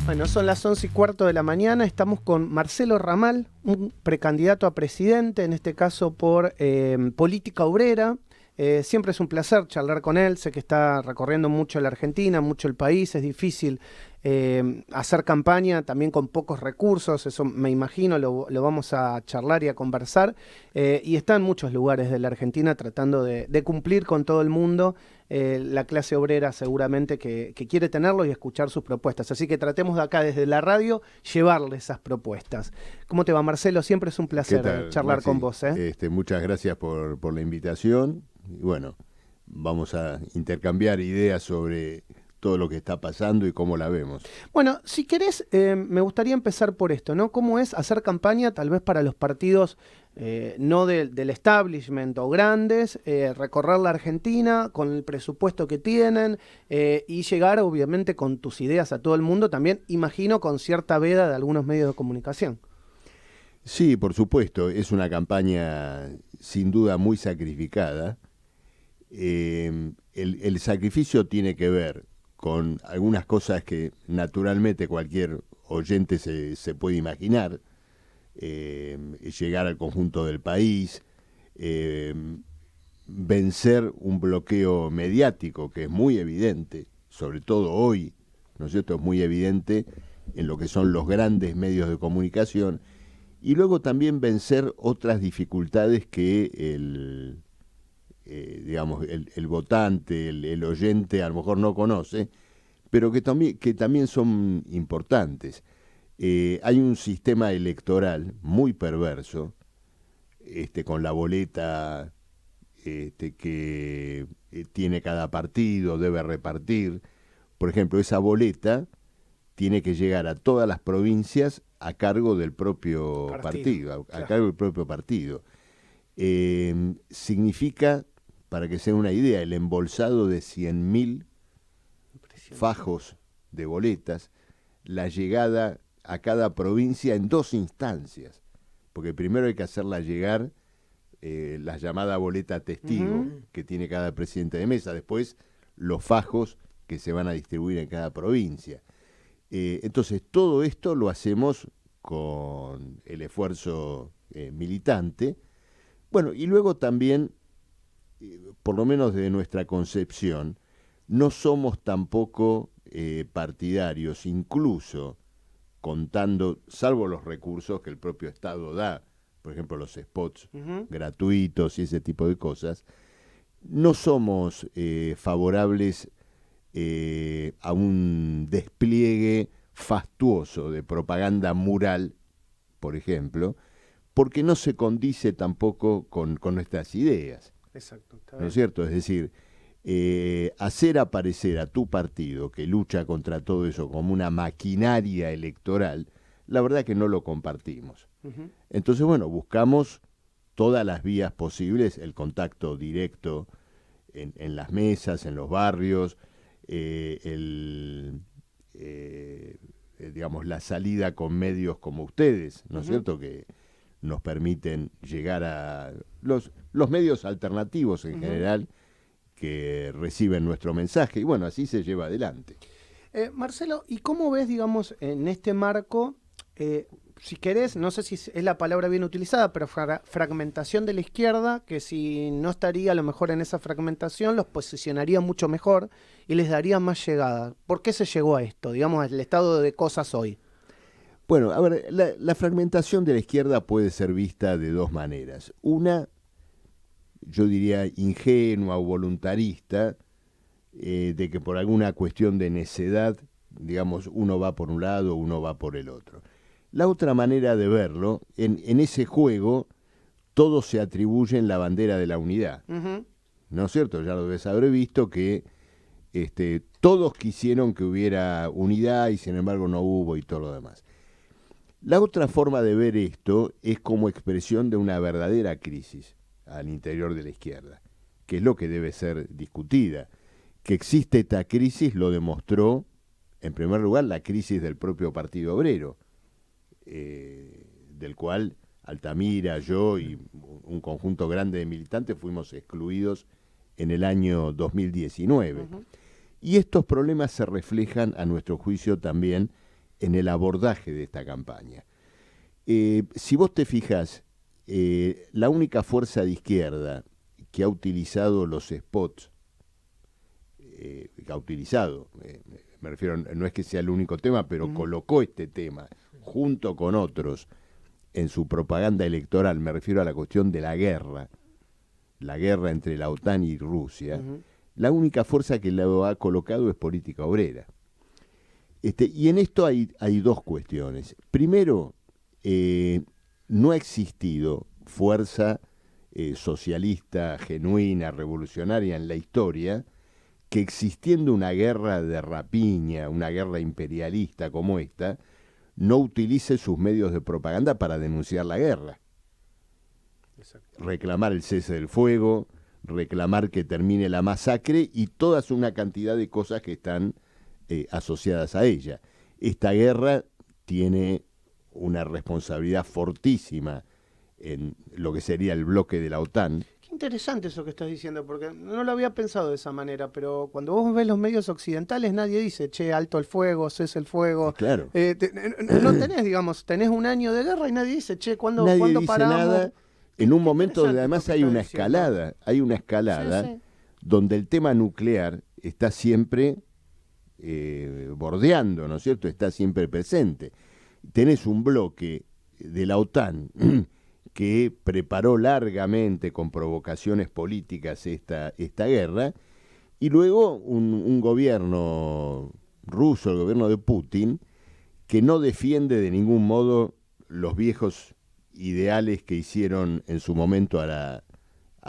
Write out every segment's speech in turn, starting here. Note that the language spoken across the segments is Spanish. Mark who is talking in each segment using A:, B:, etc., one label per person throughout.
A: Bueno, son las 11:15 de la mañana, estamos con Marcelo Ramal, un precandidato a presidente, en este caso por Política Obrera. Siempre es un placer charlar con él, sé que está recorriendo mucho la Argentina, mucho el país, es difícil hacer campaña también con pocos recursos, eso me imagino, lo vamos a charlar y a conversar, y está en muchos lugares de la Argentina tratando de cumplir con todo el mundo. La clase obrera seguramente que quiere tenerlo y escuchar sus propuestas. Así que tratemos de acá desde la radio llevarle esas propuestas. ¿Cómo te va, Marcelo? Siempre es un placer charlar
B: Maxi?
A: con vos.
B: Muchas gracias por la invitación. Y bueno, vamos a intercambiar ideas sobre todo lo que está pasando y cómo la vemos.
A: Bueno, si querés, me gustaría empezar por esto, ¿no? ¿Cómo es hacer campaña tal vez para los partidos no del establishment o grandes, recorrer la Argentina con el presupuesto que tienen y llegar obviamente con tus ideas a todo el mundo, también imagino con cierta veda de algunos medios de comunicación?
B: Sí, por supuesto, es una campaña sin duda muy sacrificada. El sacrificio tiene que ver con algunas cosas que naturalmente cualquier oyente se puede imaginar. Llegar al conjunto del país, vencer un bloqueo mediático que es muy evidente, sobre todo hoy, ¿no es cierto? Es muy evidente en lo que son los grandes medios de comunicación, y luego también vencer otras dificultades que el votante, el oyente a lo mejor no conoce, pero que también son importantes. Hay un sistema electoral muy perverso, con la boleta que tiene cada partido, debe repartir. Por ejemplo, esa boleta tiene que llegar a todas las provincias a cargo del propio partido, a cargo del propio partido. Significa, para que se den una idea, el embolsado de 100.000 fajos de boletas, la llegada a cada provincia en 2 instancias, porque primero hay que hacerla llegar la llamada boleta testigo que tiene cada presidente de mesa, después los fajos que se van a distribuir en cada provincia. Entonces todo esto lo hacemos con el esfuerzo militante. Bueno, y luego también, por lo menos de nuestra concepción, no somos tampoco partidarios, incluso contando, salvo los recursos que el propio Estado da, por ejemplo los spots gratuitos y ese tipo de cosas, no somos favorables a un despliegue fastuoso de propaganda mural, por ejemplo, porque no se condice tampoco con nuestras ideas.
A: Exacto, está
B: ¿No es cierto? Es decir, hacer aparecer a tu partido que lucha contra todo eso como una maquinaria electoral, la verdad que no lo compartimos. Entonces, bueno, buscamos todas las vías posibles, el contacto directo en las mesas, en los barrios, digamos, la salida con medios como ustedes, ¿no es cierto?, que nos permiten llegar a los medios alternativos en general, que reciben nuestro mensaje, y bueno, así se lleva adelante.
A: Marcelo, ¿y cómo ves, digamos, en este marco, si querés, no sé si es la palabra bien utilizada, pero fragmentación de la izquierda, que si no estaría a lo mejor en esa fragmentación, los posicionaría mucho mejor y les daría más llegada? ¿Por qué se llegó a esto, digamos, al estado de cosas hoy?
B: Bueno, a ver, la fragmentación de la izquierda puede ser vista de 2 maneras. Una, yo diría ingenua o voluntarista, de que por alguna cuestión de necedad, digamos, uno va por un lado, uno va por el otro. La otra manera de verlo, en ese juego, todos se atribuyen la bandera de la unidad. ¿No es cierto? Ya lo debes haber visto que todos quisieron que hubiera unidad y sin embargo no hubo y todo lo demás. La otra forma de ver esto es como expresión de una verdadera crisis al interior de la izquierda, que es lo que debe ser discutida. Que existe esta crisis lo demostró, en primer lugar, la crisis del propio Partido Obrero, del cual Altamira, yo y un conjunto grande de militantes fuimos excluidos en el año 2019. Y estos problemas se reflejan, a nuestro juicio, también en el abordaje de esta campaña. Si vos te fijás, la única fuerza de izquierda que ha utilizado los spots, me refiero, no es que sea el único tema, pero colocó este tema junto con otros en su propaganda electoral, me refiero a la cuestión de la guerra entre la OTAN y Rusia, la única fuerza que lo ha colocado es Política Obrera. Y en esto hay dos cuestiones. Primero, no ha existido fuerza socialista, genuina, revolucionaria en la historia, que existiendo una guerra de rapiña, una guerra imperialista como esta, no utilice sus medios de propaganda para denunciar la guerra. Exacto. Reclamar el cese del fuego, reclamar que termine la masacre y toda una cantidad de cosas que están asociadas a ella. Esta guerra tiene una responsabilidad fortísima en lo que sería el bloque de la OTAN.
A: Qué interesante eso que estás diciendo, porque no lo había pensado de esa manera, pero cuando vos ves los medios occidentales nadie dice, che, alto el fuego, cese el fuego.
B: Claro.
A: No tenés, digamos, tenés un año de guerra y nadie dice, che, ¿cuándo
B: dice
A: paramos?
B: Nada. En un momento donde además hay una escalada, sí. Donde el tema nuclear está siempre bordeando, ¿no es cierto? Está siempre presente. Tenés un bloque de la OTAN que preparó largamente con provocaciones políticas esta guerra, y luego un gobierno ruso, el gobierno de Putin, que no defiende de ningún modo los viejos ideales que hicieron en su momento a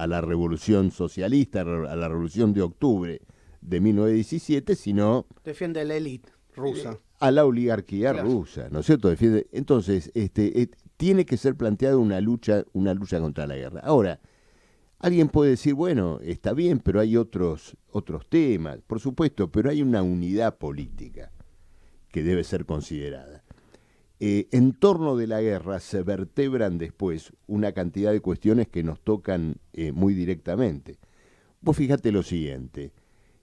B: la revolución socialista, a la revolución de octubre de 1917, sino...
A: Defiende la élite rusa.
B: A la oligarquía rusa, ¿no es cierto? Defiende. Entonces, tiene que ser planteada una lucha contra la guerra. Ahora, alguien puede decir, bueno, está bien, pero hay otros temas, por supuesto, pero hay una unidad política que debe ser considerada. En torno de la guerra se vertebran después una cantidad de cuestiones que nos tocan muy directamente. Vos fíjate lo siguiente,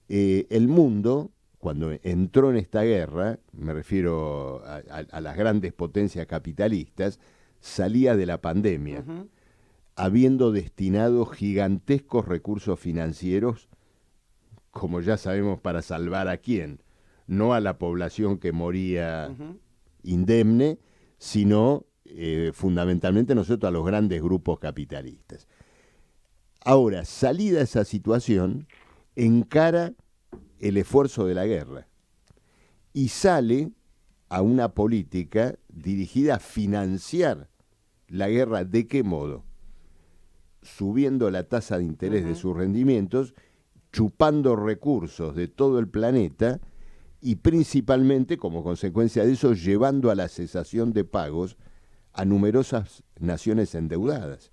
B: el mundo, cuando entró en esta guerra, me refiero a las grandes potencias capitalistas, salía de la pandemia, habiendo destinado gigantescos recursos financieros, como ya sabemos, para salvar a quién, no a la población que moría indemne, sino fundamentalmente, ¿no es cierto?, a los grandes grupos capitalistas. Ahora, salida esa situación, encara el esfuerzo de la guerra y sale a una política dirigida a financiar la guerra. ¿De qué modo? Subiendo la tasa de interés de sus rendimientos, chupando recursos de todo el planeta y principalmente, como consecuencia de eso, llevando a la cesación de pagos a numerosas naciones endeudadas.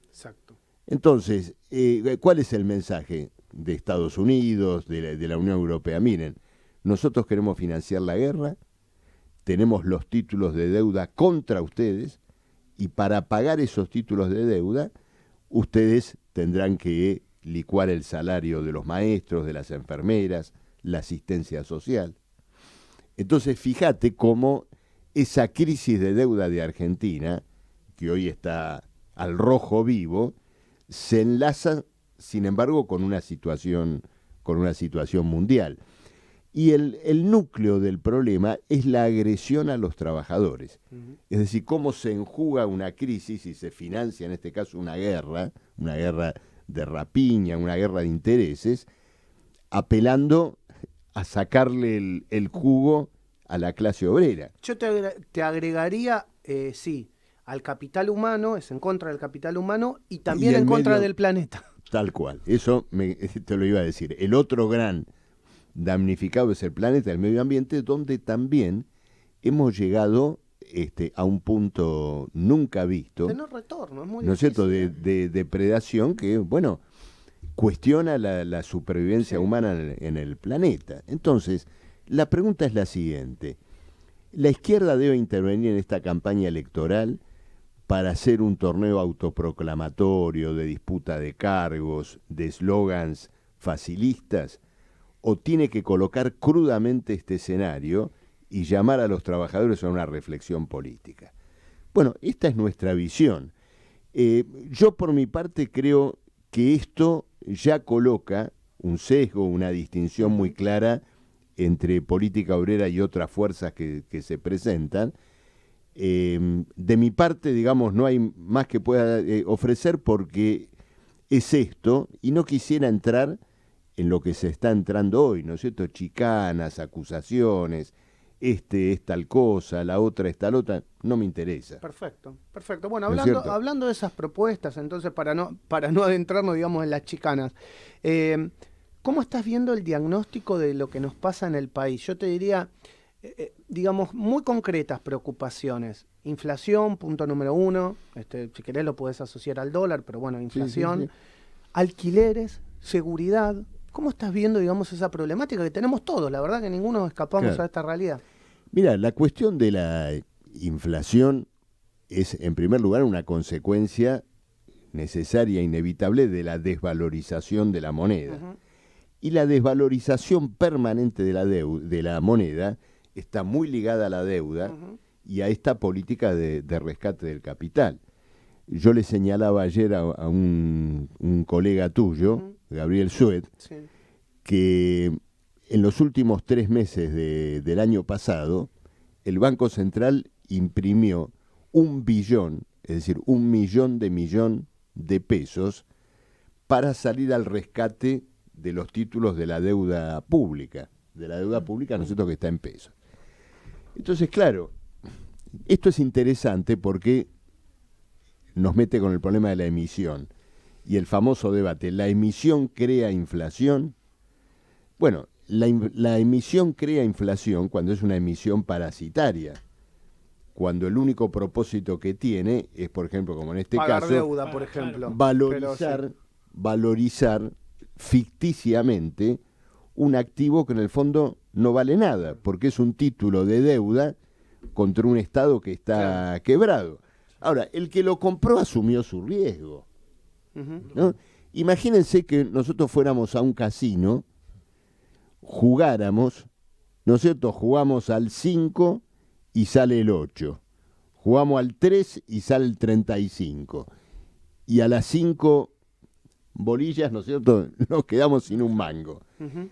A: Exacto.
B: Entonces, ¿cuál es el mensaje de Estados Unidos, de la Unión Europea? Miren, nosotros queremos financiar la guerra, tenemos los títulos de deuda contra ustedes, y para pagar esos títulos de deuda, ustedes tendrán que licuar el salario de los maestros, de las enfermeras, la asistencia social. Entonces, fíjate cómo esa crisis de deuda de Argentina, que hoy está al rojo vivo, se enlaza, sin embargo, con una situación mundial. Y el núcleo del problema es la agresión a los trabajadores. Es decir, cómo se enjuga una crisis y se financia, en este caso, una guerra de rapiña, una guerra de intereses, apelando a sacarle el jugo a la clase obrera.
A: Yo te agregaría, sí, al capital humano, es en contra del capital humano y también en contra del planeta.
B: Tal cual, eso te lo iba a decir. El otro gran damnificado es el planeta, el medio ambiente, donde también hemos llegado a un punto nunca visto.
A: De no retorno, es muy
B: ¿no es cierto?, de depredación que, bueno, cuestiona la supervivencia humana en el planeta. Entonces, la pregunta es la siguiente. ¿La izquierda debe intervenir en esta campaña electoral para hacer un torneo autoproclamatorio de disputa de cargos, de eslogans facilistas? ¿O tiene que colocar crudamente este escenario y llamar a los trabajadores a una reflexión política. Bueno, esta es nuestra visión. Yo por mi parte creo que esto ya coloca un sesgo, una distinción muy clara entre política obrera y otras fuerzas que se presentan. De mi parte, digamos, no hay más que pueda ofrecer porque es esto, y no quisiera entrar en lo que se está entrando hoy, ¿no es cierto? Chicanas, acusaciones, este es tal cosa, la otra es tal otra, no me interesa.
A: Perfecto, perfecto. Bueno,
B: ¿No es cierto?
A: hablando de esas propuestas, entonces, para no adentrarnos, digamos, en las chicanas, ¿cómo estás viendo el diagnóstico de lo que nos pasa en el país? Yo te diría, digamos, muy concretas preocupaciones. Inflación, punto número 1, si querés lo podés asociar al dólar, pero bueno, inflación,
B: Sí.
A: alquileres, seguridad. ¿Cómo estás viendo, digamos, esa problemática que tenemos todos? La verdad que ninguno escapamos
B: Claro.
A: a esta realidad.
B: Mira, la cuestión de la inflación es, en primer lugar, una consecuencia necesaria e inevitable de la desvalorización de la moneda.
A: Uh-huh.
B: Y la desvalorización permanente de la moneda está muy ligada a la deuda
A: Uh-huh.
B: y a esta política de rescate del capital. Yo le señalaba ayer a un colega tuyo,
A: Uh-huh.
B: Gabriel Suet,
A: Sí.
B: que en los últimos 3 meses del año pasado, el Banco Central imprimió 1 billón, es decir, 1 millón de pesos, para salir al rescate de los títulos de la deuda pública, ¿no es cierto?, que está en pesos. Entonces, claro, esto es interesante porque nos mete con el problema de la emisión y el famoso debate, ¿la emisión crea inflación? Bueno, la emisión crea inflación cuando es una emisión parasitaria, cuando el único propósito que tiene es, por ejemplo, como en este
A: Pagar
B: caso,
A: deuda, por ejemplo.
B: valorizar ficticiamente un activo que en el fondo no vale nada, porque es un título de deuda contra un Estado que está quebrado. Ahora, el que lo compró asumió su riesgo, ¿no? Imagínense que nosotros fuéramos a un casino, jugáramos, ¿no es cierto? Jugamos al 5 y sale el 8. Jugamos al 3 y sale el 35. Y a las 5 bolillas, ¿no es cierto?, nos quedamos sin un mango.
A: Uh-huh.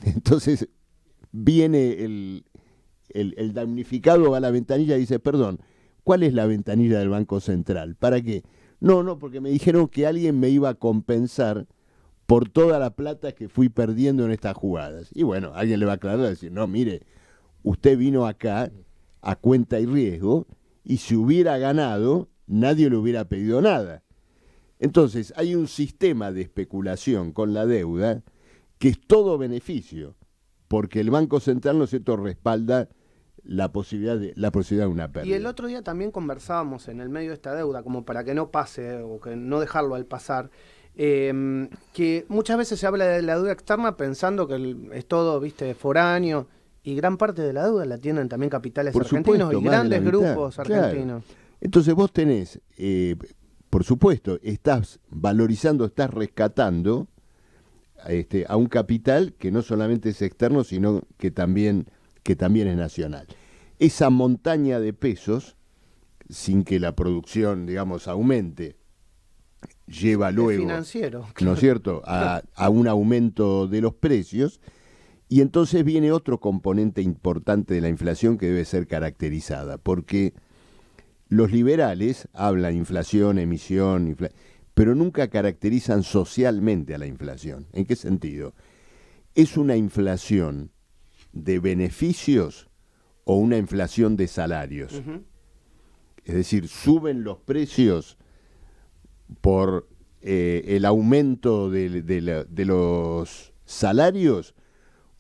B: Entonces viene el damnificado a la ventanilla y dice, perdón, ¿cuál es la ventanilla del Banco Central? ¿Para qué? No, porque me dijeron que alguien me iba a compensar por toda la plata que fui perdiendo en estas jugadas. Y bueno, alguien le va a aclarar y decir, no, mire, usted vino acá a cuenta y riesgo y si hubiera ganado, nadie le hubiera pedido nada. Entonces, hay un sistema de especulación con la deuda que es todo beneficio, porque el Banco Central, ¿no es cierto?, respalda la posibilidad de una pérdida.
A: Y el otro día también conversábamos en el medio de esta deuda, como para que no pase o que no dejarlo al pasar, que muchas veces se habla de la deuda externa pensando que es todo, viste, foráneo, y gran parte de la deuda la tienen también capitales
B: Por
A: argentinos
B: supuesto,
A: y
B: más de la
A: grandes
B: mitad,
A: grupos
B: claro.
A: argentinos.
B: Entonces vos tenés, por supuesto, estás valorizando, estás rescatando a un capital que no solamente es externo, sino que también es nacional. Esa montaña de pesos, sin que la producción, digamos, aumente, lleva luego,
A: financiero,
B: ¿no es cierto?, a un aumento de los precios, y entonces viene otro componente importante de la inflación que debe ser caracterizada, porque los liberales hablan inflación, emisión, pero nunca caracterizan socialmente a la inflación. ¿En qué sentido? ¿Es una inflación de beneficios o una inflación de salarios?
A: Uh-huh.
B: Es decir, ¿suben los precios por el aumento de los salarios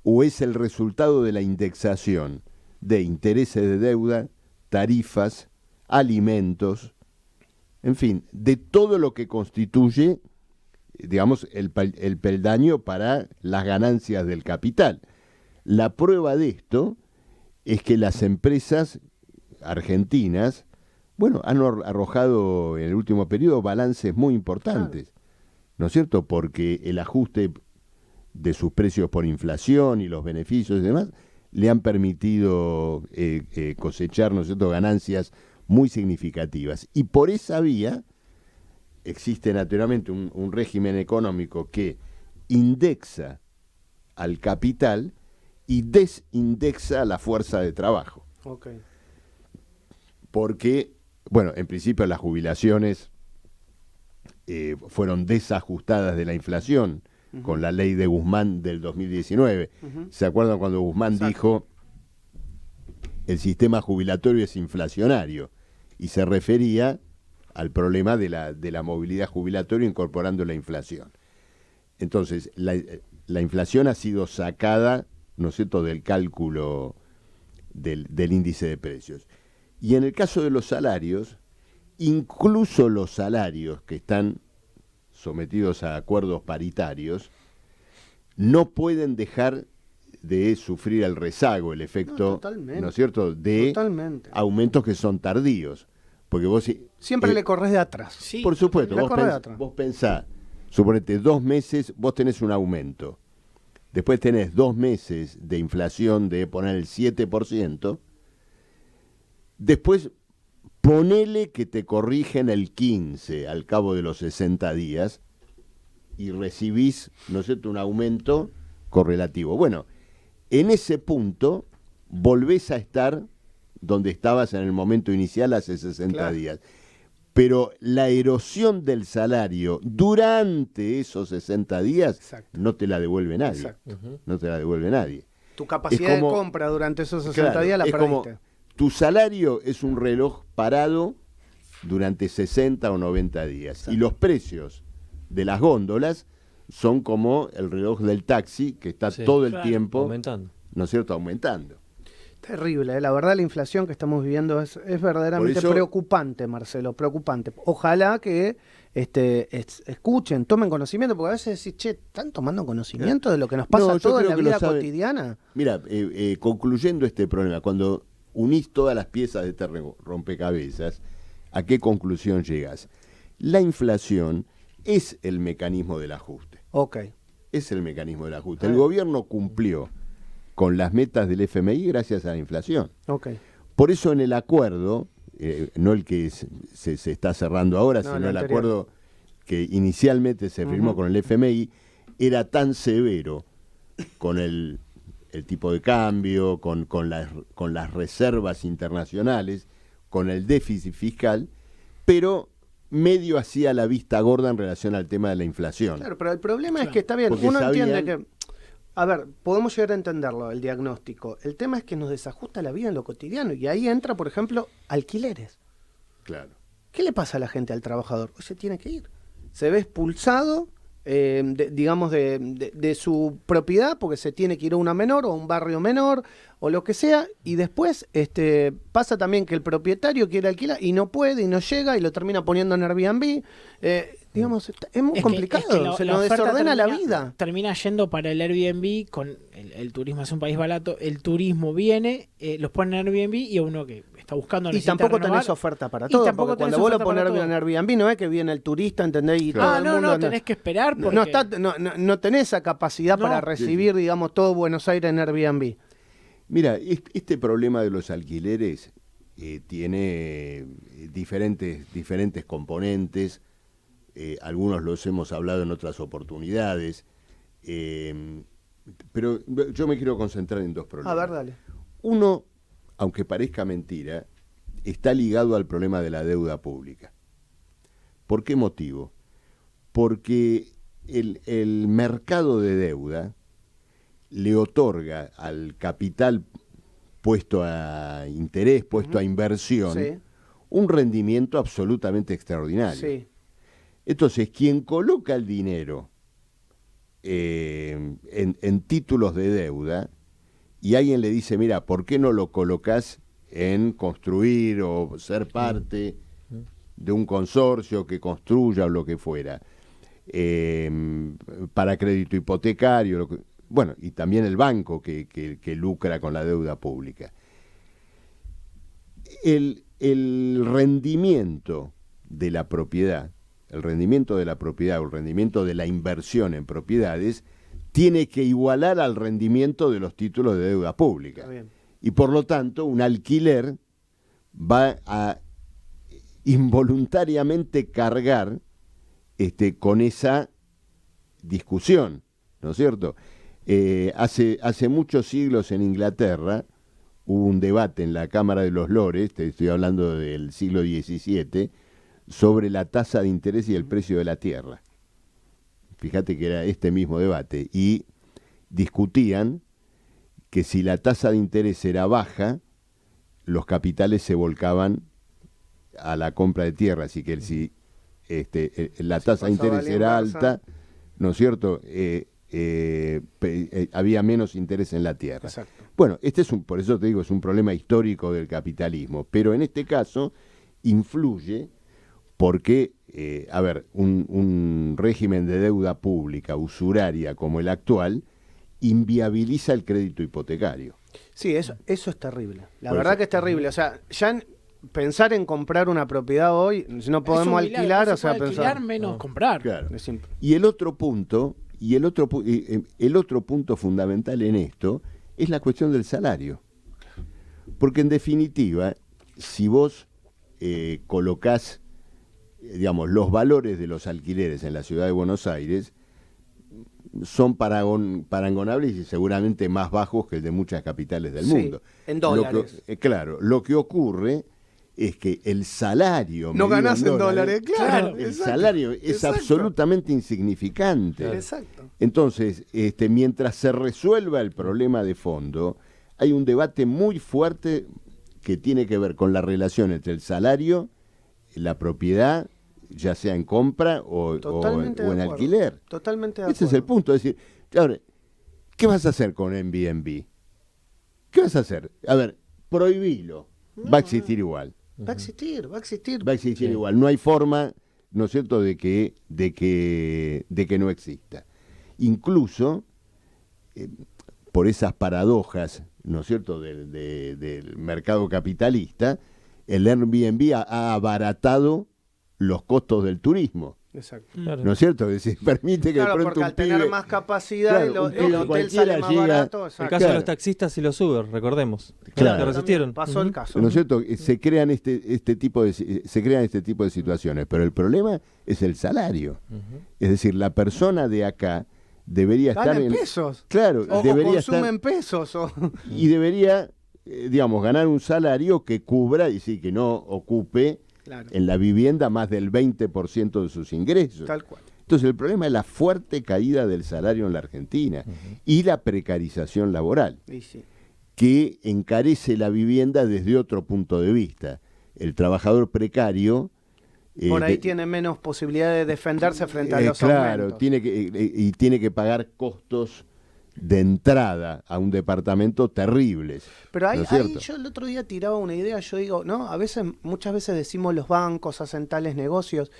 B: o es el resultado de la indexación de intereses de deuda, tarifas, alimentos, en fin, de todo lo que constituye, digamos, el peldaño para las ganancias del capital? La prueba de esto es que las empresas argentinas, bueno, han arrojado en el último periodo balances muy importantes, ¿no es cierto? Porque el ajuste de sus precios por inflación y los beneficios y demás le han permitido cosechar, ¿no es cierto?, ganancias muy significativas. Y por esa vía existe naturalmente un régimen económico que indexa al capital y desindexa a la fuerza de trabajo.
A: Okay.
B: Porque, bueno, en principio las jubilaciones fueron desajustadas de la inflación con la ley de Guzmán del 2019. ¿Se acuerdan cuando Guzmán dijo el sistema jubilatorio es inflacionario? Y se refería al problema de la movilidad jubilatoria incorporando la inflación. Entonces, la inflación ha sido sacada, ¿no es cierto?, del cálculo del índice de precios. Y en el caso de los salarios, incluso los salarios que están sometidos a acuerdos paritarios, no pueden dejar de sufrir el rezago, el efecto, ¿no es cierto?, de aumentos que son tardíos. Porque vos
A: siempre le corres de atrás.
B: Sí, por supuesto, vos pensás, suponete 2 meses, vos tenés un aumento. Después tenés 2 meses de inflación de poner el 7%. Después ponele que te corrigen el 15 al cabo de los 60 días y recibís, ¿no es cierto?, un aumento correlativo. Bueno, en ese punto volvés a estar donde estabas en el momento inicial hace 60 días. Pero la erosión del salario durante esos 60 días no te la devuelve nadie. No te la devuelve nadie.
A: Tu capacidad de compra durante esos 60 días la perdiste.
B: Como, tu salario es un reloj parado durante 60 o 90 días. Y los precios de las góndolas son como el reloj del taxi que está todo el tiempo aumentando. ¿No es cierto? Aumentando.
A: Terrible, la verdad la inflación que estamos viviendo es verdaderamente preocupante, Marcelo, preocupante. Ojalá que escuchen, tomen conocimiento, porque a veces decís, che, ¿están tomando conocimiento de lo que nos pasa todo en la vida cotidiana?
B: Mira, concluyendo este problema, cuando unís todas las piezas de este rompecabezas, ¿a qué conclusión llegas? La inflación es el mecanismo del ajuste. Es el mecanismo del ajuste. El gobierno cumplió con las metas del FMI gracias a la inflación. Por eso en el acuerdo, no el que se está cerrando ahora, sino el acuerdo que inicialmente se firmó con el FMI, era tan severo con el tipo de cambio, con las reservas internacionales, con el déficit fiscal, pero medio hacía la vista gorda en relación al tema de la inflación.
A: Claro, pero el problema es que está bien, uno entiende que... A ver, podemos llegar a entenderlo, el diagnóstico. El tema es que nos desajusta la vida en lo cotidiano y ahí entra, por ejemplo, alquileres.
B: Claro.
A: ¿Qué le pasa a la gente, al trabajador? Oye, tiene que ir. Se ve expulsado, digamos, de su propiedad porque se tiene que ir a una menor o a un barrio menor o lo que sea, y después pasa también que el propietario quiere alquilar y no puede y no llega y lo termina poniendo en Airbnb. Digamos, es muy complicado, se nos desordena la vida.
C: Termina yendo para el Airbnb, con el turismo es un país barato, el turismo viene, los ponen en Airbnb y a uno que está buscando
A: y tampoco renovar, tenés oferta para todo, porque cuando vos lo pones en Airbnb no es que viene el turista, ¿entendés? Y todo el mundo,
C: no, tenés que esperar porque...
A: no tenés esa capacidad para recibir, digamos, todo Buenos Aires en Airbnb.
B: Mira, este problema de los alquileres tiene diferentes componentes. Algunos los hemos hablado en otras oportunidades, pero yo me quiero concentrar en 2 problemas.
A: A ver, dale.
B: Uno, aunque parezca mentira, está ligado al problema de la deuda pública. ¿Por qué motivo? Porque el mercado de deuda le otorga al capital puesto a interés, puesto a inversión, un rendimiento absolutamente extraordinario. Entonces, quien coloca el dinero en títulos de deuda y alguien le dice, mira, ¿por qué no lo colocas en construir o ser parte de un consorcio que construya o lo que fuera? Para crédito hipotecario, bueno, y también el banco que lucra con la deuda pública. El rendimiento de la propiedad, o el rendimiento de la inversión en propiedades, tiene que igualar al rendimiento de los títulos de deuda pública.
A: Está bien.
B: Y por lo tanto, un alquiler va a involuntariamente cargar con esa discusión, ¿no es cierto? Hace muchos siglos en Inglaterra hubo un debate en la Cámara de los Lores, te estoy hablando del siglo XVII, sobre la tasa de interés y el precio de la tierra. Fíjate que era este mismo debate. Y discutían que si la tasa de interés era baja, los capitales se volcaban a la compra de tierra, así que si la tasa de interés era alta, ¿no es cierto? Había menos interés en la tierra.
A: Exacto.
B: Bueno, por eso te digo, es un problema histórico del capitalismo, pero en este caso influye porque, un régimen de deuda pública usuraria como el actual inviabiliza el crédito hipotecario.
A: Sí, eso es terrible. La
B: Por
A: verdad
B: eso.
A: que es terrible. O sea, pensar en comprar una propiedad hoy, si no podemos alquilar, o sea,
C: alquilar menos comprar.
B: Claro.
A: Es simple.
B: Y el otro punto fundamental en esto es la cuestión del salario. Porque en definitiva, si vos colocás, digamos, los valores de los alquileres en la ciudad de Buenos Aires, son parangonables y seguramente más bajos que el de muchas capitales del mundo.
A: En dólares.
B: Lo que ocurre es que el salario...
A: No
B: medido
A: ganás en dólares, claro.
B: El
A: exacto,
B: salario es
A: exacto.
B: absolutamente insignificante.
A: Exacto.
B: Entonces, mientras se resuelva el problema de fondo, hay un debate muy fuerte que tiene que ver con la relación entre el salario, la propiedad, ya sea en compra o en alquiler.
A: Totalmente de acuerdo.
B: Ese es el punto. Es decir, ahora, ¿qué vas a hacer con Airbnb? ¿Qué vas a hacer? A ver, prohibilo. Va a existir igual.
A: Va a existir.
B: Va a existir igual. No hay forma, ¿no es cierto?, de que no exista. Incluso, por esas paradojas, ¿no es cierto?, del mercado capitalista, el Airbnb ha abaratado los costos del turismo.
A: Exacto.
D: Claro.
B: ¿No es cierto? Es decir, permite que de pronto
A: porque
B: un
A: al tener
B: pibe-
A: más capacidad,
B: Claro, un
A: el
B: pibe
A: hotel
B: cualquiera
A: sale más
B: llega-
A: barato.
D: El
A: Exacto.
D: caso de
B: Claro.
D: los taxistas y los Uber, recordemos.
B: Claro.
D: Que resistieron.
A: Pasó el caso.
B: ¿No es cierto? Se crean este tipo de situaciones, pero el problema es el salario. Es decir, la persona de acá debería
A: Gana
B: estar
A: en pesos.
B: Claro,
A: O
B: debería
A: consume
B: estar
A: en pesos.
B: y debería, digamos, ganar un salario que cubra y sí, que no ocupe
A: Claro.
B: en la vivienda más del 20% de sus ingresos.
A: Tal cual.
B: Entonces el problema es la fuerte caída del salario en la Argentina y la precarización laboral,
A: Y sí.
B: que encarece la vivienda desde otro punto de vista. El trabajador precario...
A: Por ahí tiene menos posibilidad de defenderse frente a los
B: claro,
A: aumentos.
B: tiene que pagar costos de entrada a un departamento terribles.
A: Pero ahí,
B: ¿no es
A: ahí
B: cierto?
A: yo el otro día tiraba una idea, yo digo, ¿no? Muchas veces decimos los bancos hacen tales negocios.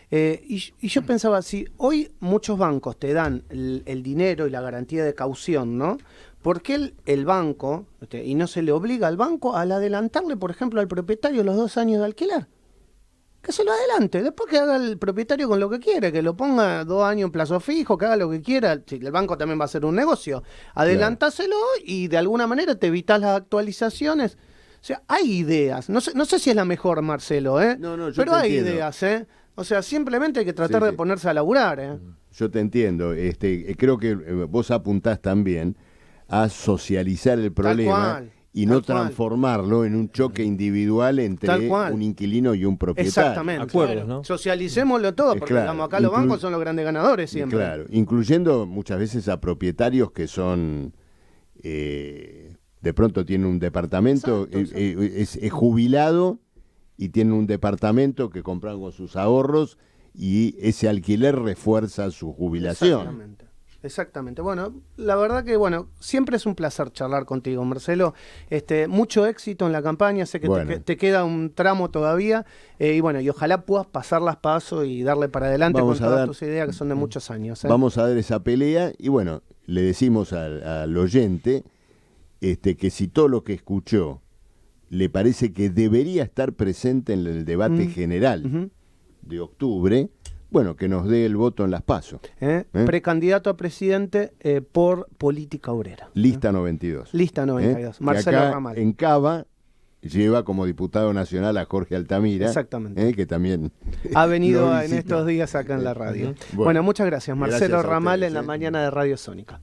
A: Y yo pensaba, si hoy muchos bancos te dan el dinero y la garantía de caución, ¿no? ¿Por qué el banco, y no se le obliga al banco al adelantarle, por ejemplo, al propietario los 2 años de alquiler? Que se lo adelante, después que haga el propietario con lo que quiere, que lo ponga 2 años en plazo fijo, que haga lo que quiera. Sí, el banco también va a hacer un negocio. Adelantáselo y de alguna manera te evitas las actualizaciones. O sea, hay ideas. No sé si es la mejor, Marcelo,
B: No, yo
A: pero
B: te
A: hay
B: entiendo.
A: ideas, O sea, simplemente hay que tratar
B: Sí,
A: de
B: sí.
A: ponerse a laburar,
B: Yo te entiendo. Creo que vos apuntás también a socializar el problema
A: cual,
B: y no
A: tal cual.
B: transformarlo en un choque individual
A: Tal
B: entre
A: cual.
B: un inquilino y un propietario.
A: Exactamente.
D: Acuerdos, ¿no?
A: Socialicémoslo todo, porque
B: Claro.
A: digamos, acá los bancos son los grandes ganadores siempre.
B: Claro, incluyendo muchas veces a propietarios que son, de pronto tienen un departamento,
A: Exacto,
B: es jubilado y tiene un departamento que compraron con sus ahorros y ese alquiler refuerza su jubilación.
A: Exactamente. Bueno, la verdad que siempre es un placer charlar contigo, Marcelo. Mucho éxito en la campaña, sé que
B: Bueno.
A: te queda un tramo todavía, y ojalá puedas pasarlas paso y darle para adelante
B: Vamos
A: con
B: a
A: todas
B: dar-
A: tus ideas que son de muchos años.
B: Vamos a dar esa pelea y bueno, le decimos al oyente que si todo lo que escuchó le parece que debería estar presente en el debate general
A: Ujú.
B: de octubre, bueno, que nos dé el voto en las PASO.
A: Precandidato a presidente por Política Obrera.
B: Lista 92.
A: Lista 92. Marcelo
B: que acá,
A: Ramal.
B: en Cava lleva como diputado nacional a Jorge Altamira.
A: Exactamente.
B: Que también
A: ha venido
B: lo
A: en
B: visita.
A: estos días acá en la radio.
B: Bueno,
A: Bueno, muchas gracias. Marcelo
B: gracias a
A: Ramal
B: ustedes,
A: en la mañana de Radio Sónica.